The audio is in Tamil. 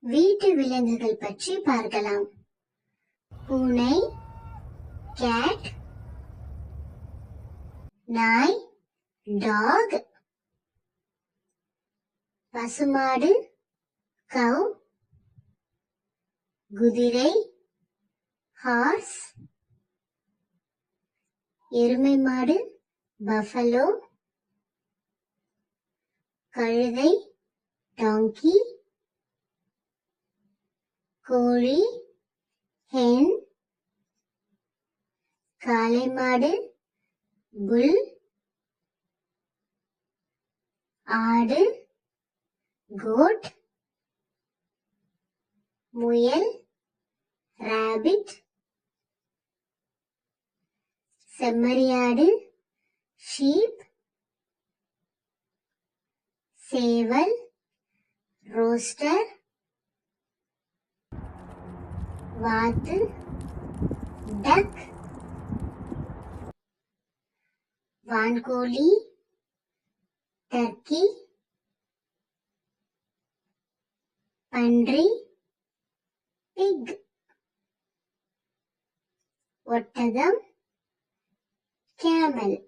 வீட்டு விலங்குகள் பற்றி பார்க்கலாம். பூனை, கேட், நாய், டாக், பசுமாடு, கவ், குதிரை, ஹார்ஸ், எருமை மாடு, பஃபலோ, கழுதை, டாங்கி, கோழி, ஹென், காளை மாடு, புல், ஆடு, கோட், முயல், ராபிட், செம்மறியாடு, ஷீப், சேவல், ரோஸ்டர், வாத்து, டக், வான்கோழி, டர்க்கி, பன்றி, பிக், ஒட்டகம், கேமல்.